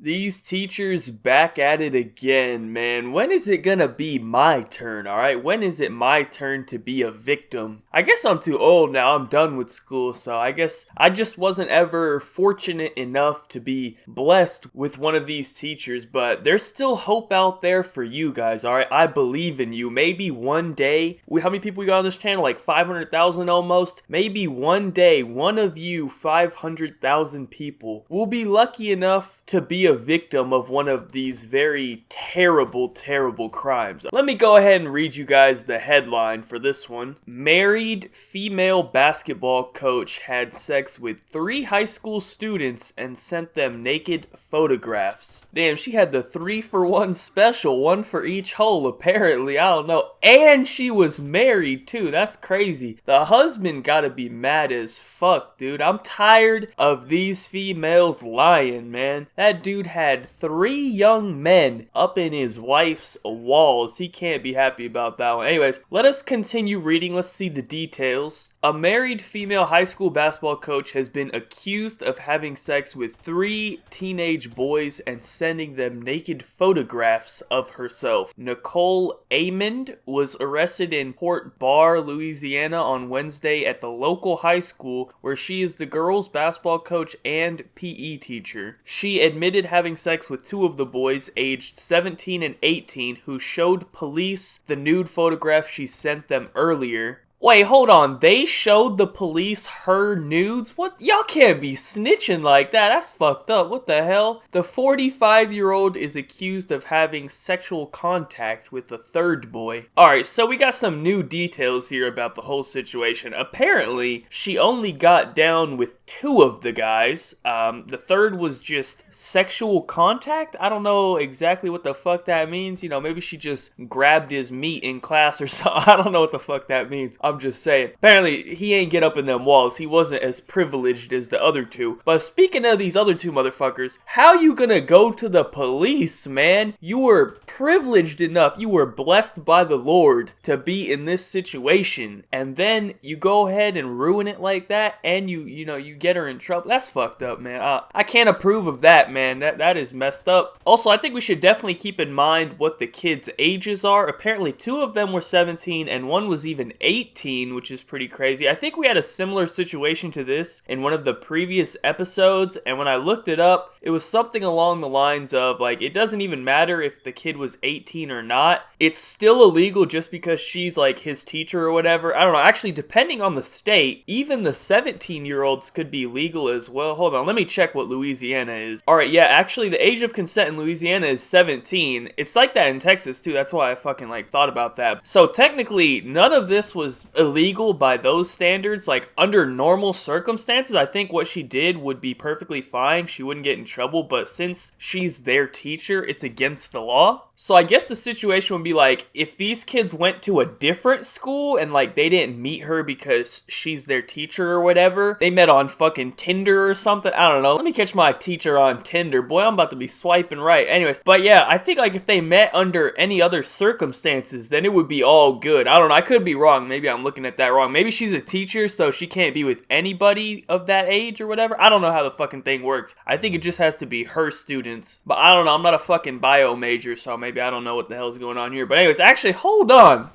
These teachers back at it again, man. When is it gonna be my turn, alright? When is it my turn to be a victim? I guess I'm too old now. I'm done with school, so I guess I just wasn't ever fortunate enough to be blessed with one of these teachers, but there's still hope out there for you guys, alright? I believe in you. Maybe one day, how many people we got on this channel? Like 500,000 almost? Maybe one day, one of you 500,000 people will be lucky enough to be a victim of one of these very terrible, terrible crimes. Let me go ahead and read you guys the headline for this one. Married female basketball coach had sex with 3 high school students and sent them naked photographs. Damn, she had the 3-for-1 special, one for each hole apparently, I don't know. And she was married too, that's crazy. The husband gotta be mad as fuck, dude. I'm tired of these females lying, man. That dude had 3 young men up in his wife's walls. He can't be happy about that one. Anyways, let us continue reading. Let's see the details. A married female high school basketball coach has been accused of having sex with 3 teenage boys and sending them naked photographs of herself. Nicole Amond was arrested in Port Barre, Louisiana on Wednesday at the local high school where she is the girls' basketball coach and PE teacher. She admitted having sex with 2 of the boys aged 17 and 18 who showed police the nude photograph she sent them earlier. Wait, hold on. They showed the police her nudes? What? Y'all can't be snitching like that. That's fucked up. What the hell? The 45-year-old is accused of having sexual contact with the 3rd boy. Alright, so we got some new details here about the whole situation. Apparently, she only got down with 2 of the guys. The 3rd was just sexual contact? I don't know exactly what the fuck that means. You know, maybe she just grabbed his meat in class or something. I don't know what the fuck that means. I'm just saying. Apparently, he ain't get up in them walls. He wasn't as privileged as the other 2. But speaking of these other 2 motherfuckers, how you gonna go to the police, man? You were privileged enough. You were blessed by the Lord to be in this situation. And then you go ahead and ruin it like that, and you get her in trouble. That's fucked up, man. I can't approve of that, man. That is messed up. Also, I think we should definitely keep in mind what the kids' ages are. Apparently, 2 of them were 17, and 1 was even 18. Which is pretty crazy. I think we had a similar situation to this in one of the previous episodes, and when I looked it up, it was something along the lines of, like, it doesn't even matter if the kid was 18 or not. It's still illegal just because she's, like, his teacher or whatever. I don't know. Actually, depending on the state, even the 17-year-olds could be legal as well. Hold on. Let me check what Louisiana is. Alright, yeah, actually, the age of consent in Louisiana is 17. It's like that in Texas, too. That's why I fucking, like, thought about that. So, technically, none of this was illegal by those standards. Like, under normal circumstances, I think what she did would be perfectly fine. She wouldn't get in trouble, but since she's their teacher, it's against the law. So I guess the situation would be like, if these kids went to a different school and like they didn't meet her because she's their teacher or whatever, they met on fucking Tinder or something, I don't know. Let me catch my teacher on Tinder. Boy, I'm about to be swiping right. Anyways, but yeah, I think like if they met under any other circumstances, then it would be all good. I don't know, I could be wrong. Maybe I'm looking at that wrong. Maybe she's a teacher, so she can't be with anybody of that age or whatever. I don't know how the fucking thing works. I think it just has to be her students. But I don't know, I'm not a fucking bio major, so maybe I don't know what the hell's going on here. But anyways, actually, hold on,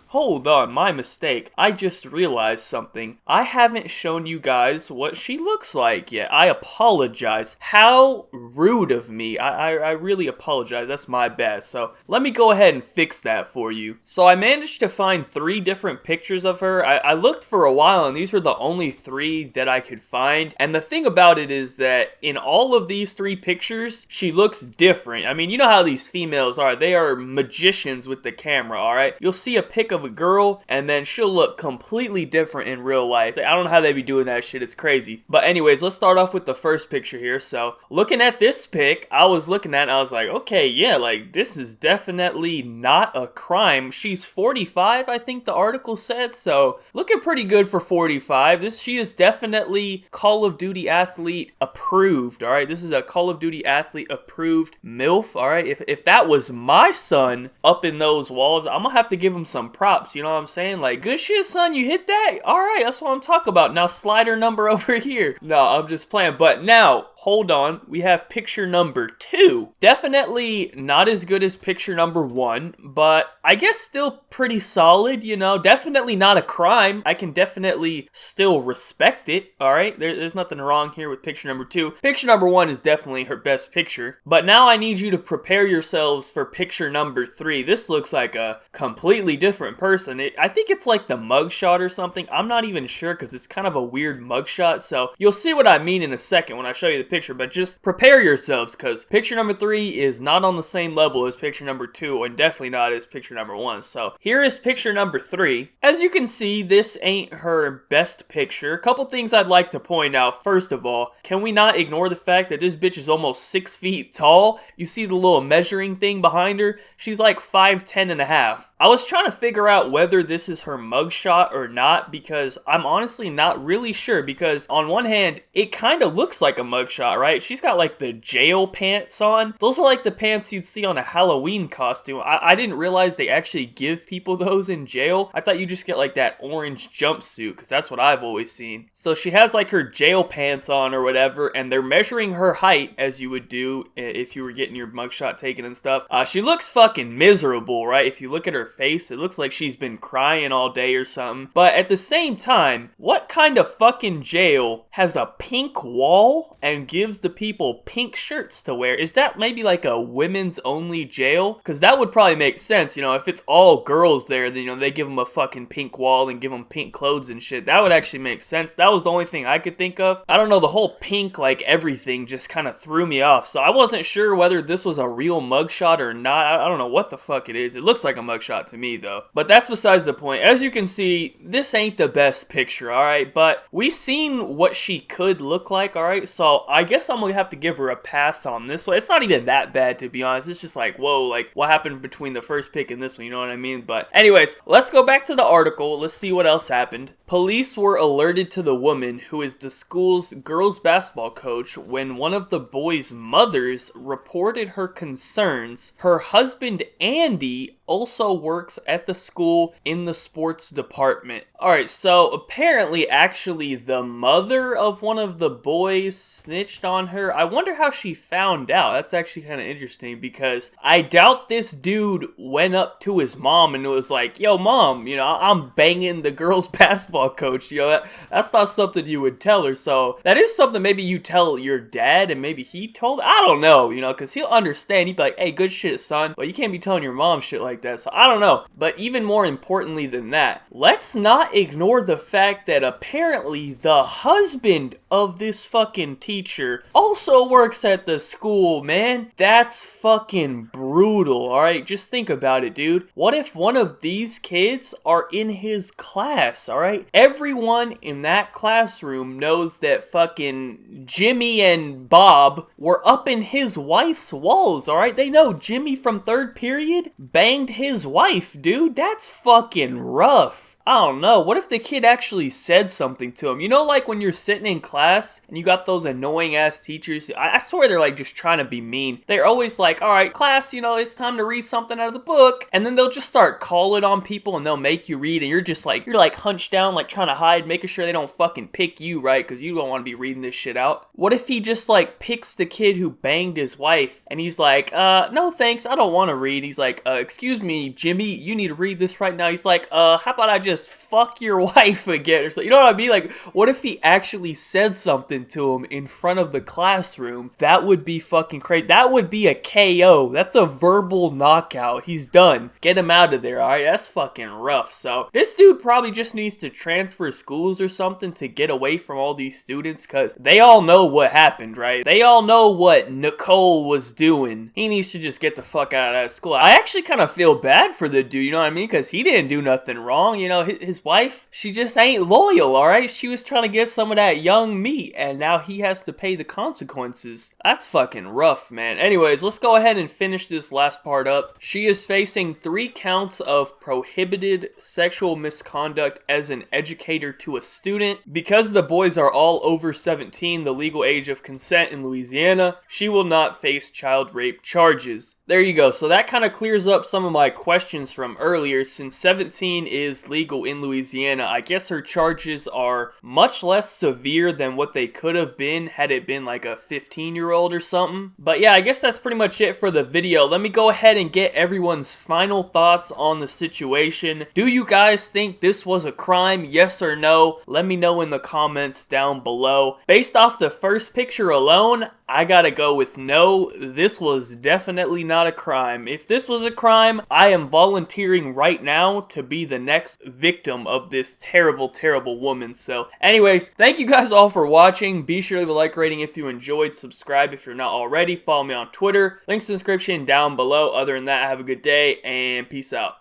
my mistake. I just realized something. I haven't shown you guys what she looks like yet. I apologize. How rude of me. I really apologize. That's my bad. So let me go ahead and fix that for you. So I managed to find 3 different pictures of her. I looked for a while and these were the only 3 that I could find. And the thing about it is that in all of these 3 pictures, she looks different. I mean, you know how these females are. They are magicians with the camera, alright? You'll see a pic of a girl and then she'll look completely different in real life. I don't know how they be doing that shit. It's crazy. But anyways, let's start off with the first picture here. So looking at this pic, I was like, okay, yeah, like this is definitely not a crime. She's 45, I think the article said. So looking pretty good for 45. She is definitely Call of Duty athlete approved. Alright, this is a Call of Duty athlete approved MILF. Alright, if that was my son up in those walls, I'm gonna have to give him some props, you know what I'm saying? Like, good shit, son, you hit that? Alright, that's what I'm talking about. Now, slider number over here. No, I'm just playing. But now, hold on. We have picture number 2. Definitely not as good as picture number 1, but I guess still pretty solid, you know. Definitely not a crime. I can definitely still respect it, alright? There's nothing wrong here with picture number 2. Picture number 1 is definitely her best picture. But now I need you to prepare yourselves for picture number 3. This looks like a completely different person. I think it's like the mugshot or something. I'm not even sure because it's kind of a weird mugshot. So you'll see what I mean in a second when I show you the picture. But just prepare yourselves because picture number 3 is not on the same level as picture number 2 and definitely not as picture number 1. So here is picture number 3. As you can see, this ain't her best picture. A couple things I'd like to point out. First of all, can we not ignore the fact that this bitch is almost 6 feet tall? You see the little measuring thing behind her? She's like 5'10" and a half. I was trying to figure out whether this is her mugshot or not because I'm honestly not really sure because on one hand, it kind of looks like a mugshot, right? She's got like the jail pants on. Those are like the pants you'd see on a Halloween costume. I didn't realize they actually give people those in jail. I thought you just get like that orange jumpsuit because that's what I've always seen. So she has like her jail pants on or whatever and they're measuring her height as you would do if you were getting your mugshot taken and stuff. She looks fucking miserable, right? If you look at her face, it looks like she's been crying all day or something. But at the same time, what kind of fucking jail has a pink wall and gives the people pink shirts to wear? Is that maybe like a women's only jail? Because that would probably make sense, you know, if it's all girls there, then, you know, they give them a fucking pink wall and give them pink clothes and shit. That would actually make sense. That was the only thing I could think of. I don't know, the whole pink, like, everything just kind of threw me off. So I wasn't sure whether this was a real mugshot or not. I don't know what the fuck it is. It looks like a mugshot to me, though. But that's besides the point. As you can see, this ain't the best picture, alright? But we seen what she could look like, alright? So I guess I'm gonna have to give her a pass on this one. It's not even that bad, to be honest. It's just like, whoa, like, what happened between the first pick and this one, you know what I mean? But anyways, let's go back to the article. Let's see what else happened. Police were alerted to the woman who is the school's girls basketball coach when one of the boys' mothers reported her concerns. Her husband, Andy, also works at the school in the sports department. Alright, so apparently actually the mother of one of the boys snitched on her. I wonder how she found out. That's actually kind of interesting because I doubt this dude went up to his mom and was like, yo mom, you know, I'm banging the girls basketball coach. You know, that's not something you would tell her. So that is something maybe you tell your dad and maybe he told her. I don't know, you know, because he'll understand. He'd be like, hey, good shit, son. But you can't be telling your mom shit like that. So I don't know. But even more importantly than that, let's not ignore the fact that apparently the husband of this fucking teacher also works at the school, man. That's fucking brutal, alright? Just think about it, dude. What if one of these kids are in his class, alright? Everyone in that classroom knows that fucking Jimmy and Bob were up in his wife's walls, alright? They know Jimmy from third period banged his wife, dude. That's fucking rough. I don't know. What if the kid actually said something to him? You know, like when you're sitting in class and you got those annoying ass teachers. I swear they're like just trying to be mean. They're always like, all right, class, you know, it's time to read something out of the book. And then they'll just start calling on people and they'll make you read. And you're just like, you're like hunched down, like trying to hide, making sure they don't fucking pick you, right? Because you don't want to be reading this shit out. What if he just like picks the kid who banged his wife and he's like, no thanks, I don't want to read. He's like, excuse me, Jimmy, you need to read this right now. He's like, how about I just fuck your wife again or something? You know what I mean? Like, what if he actually said something to him in front of the classroom? That would be fucking crazy. That would be a KO. That's a verbal knockout. He's done. Get him out of there, alright? That's fucking rough. So, this dude probably just needs to transfer schools or something to get away from all these students because they all know what happened, right? They all know what Nicole was doing. He needs to just get the fuck out of that school. I actually kind of feel bad for the dude, you know what I mean? Because he didn't do nothing wrong. You know, his wife, she just ain't loyal, alright? She was trying to get some of that young meat, and now he has to pay the consequences. That's fucking rough, man. Anyways, let's go ahead and finish this last part up. She is facing 3 counts of prohibited sexual misconduct as an educator to a student. Because the boys are all over 17, the legal age of consent in Louisiana, she will not face child rape charges. There you go. So that kind of clears up some of my questions from earlier. Since 17 is legal illegal in Louisiana. I guess her charges are much less severe than what they could have been had it been like a 15-year-old or something. But yeah, I guess that's pretty much it for the video. Let me go ahead and get everyone's final thoughts on the situation. Do you guys think this was a crime? Yes or no? Let me know in the comments down below. Based off the first picture alone, I gotta go with no. This was definitely not a crime. If this was a crime, I am volunteering right now to be the next victim of this terrible, terrible woman. So anyways, thank you guys all for watching. Be sure to leave a like rating if you enjoyed. Subscribe if you're not already. Follow me on Twitter. Links in the description down below. Other than that, have a good day and peace out.